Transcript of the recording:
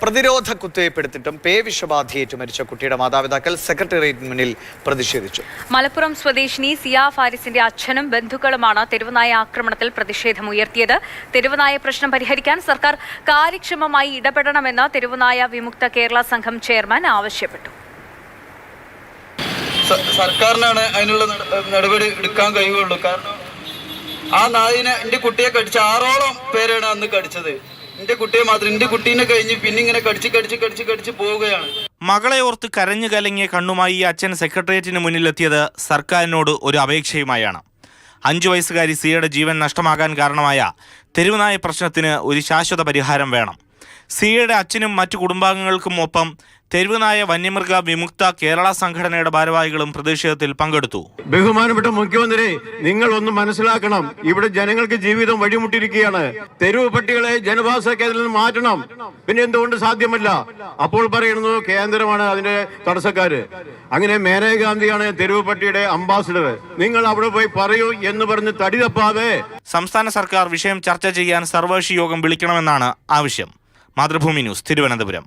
പ്രതിരോധ കുത്തിവയ്പ്പെടുത്തിട്ടും പേവിഷബാധയേറ്റ് മരിച്ച കുട്ടിയുടെ മാതാപിതാക്കൾ സെക്രട്ടേറിയറ്റിന് മുന്നിൽ പ്രതിഷേധിച്ചു. മലപ്പുറം സ്വദേശിനി സിയ ഫാരിസിന്റെ അച്ഛനും ബന്ധുക്കളുമാണ് തെരുവുനായ ആക്രമണത്തിൽ പ്രതിഷേധമുയർത്തിയത്. തെരുവുനായ പ്രശ്നം പരിഹരിക്കാൻ സർക്കാർ കാര്യക്ഷമമായി ഇടപെടണമെന്ന് തെരുവുനായ വിമുക്ത കേരള സംഘം ചെയർമാൻ ആവശ്യപ്പെട്ടു. സർക്കാരിനാണ് അതിനുള്ള നടപടി എടുക്കാൻ കഴിയുള്ളൂ. കാരണം ആ നായിനെ എൻ്റെ കുട്ടിയെ കടിച്ച 6ഓളം പേരാണ് അന്ന് കടിച്ചത്. എന്റെ കുട്ടിയെ മാത്രം, എന്റെ കുട്ടീനെ കഴിഞ്ഞ് പിന്നെ ഇങ്ങനെ കടിച്ച് പോവുകയാണ്. മകളെ ഓർത്ത് കരഞ്ഞു കലങ്ങിയ കണ്ണുമായി ഈ അച്ഛൻ സെക്രട്ടേറിയറ്റിന് മുന്നിലെത്തിയത് സർക്കാരിനോട് ഒരു അപേക്ഷയുമായാണ്. 5 വയസ്സുകാരി സിയയുടെ ജീവൻ നഷ്ടമാകാൻ കാരണമായ തെരുവുനായ പ്രശ്നത്തിന് ഒരു ശാശ്വത പരിഹാരം വേണം. സിയയുടെ അച്ഛനും മറ്റു കുടുംബാംഗങ്ങൾക്കും ഒപ്പം തെരുവുനായ വന്യമൃഗ വിമുക്ത കേരള സംഘടനയുടെ ഭാരവാഹികളും പ്രതിഷേധത്തിൽ പങ്കെടുത്തു. ബഹുമാനപ്പെട്ട മുഖ്യമന്ത്രി, നിങ്ങൾ ഒന്ന് മനസ്സിലാക്കണം, ഇവിടെ ജനങ്ങൾക്ക് ജീവിതം വഴിമുട്ടിയിരിക്കുകയാണ്. തെരുവ് പട്ടികളെ ജനവാസ കേന്ദ്രത്തിൽ നിന്ന് മാറ്റണം. പിന്നെ എന്തുകൊണ്ട് സാധ്യമല്ല? അപ്പോൾ പറയുന്നു കേന്ദ്രമാണ് അതിന്റെ തടസ്സക്കാര്. അങ്ങനെ മേനകാഗാന്ധിയാണ് തെരുവ് പട്ടിയുടെ അംബാസിഡർ. നിങ്ങൾ അവിടെ പോയി പറയൂ എന്ന് പറഞ്ഞ് തടി തപ്പാതെ സംസ്ഥാന സർക്കാർ വിഷയം ചർച്ച ചെയ്യാൻ സർവകക്ഷി യോഗം വിളിക്കണമെന്നാണ് ആവശ്യം. മാതൃഭൂമി ന്യൂസ്, തിരുവനന്തപുരം.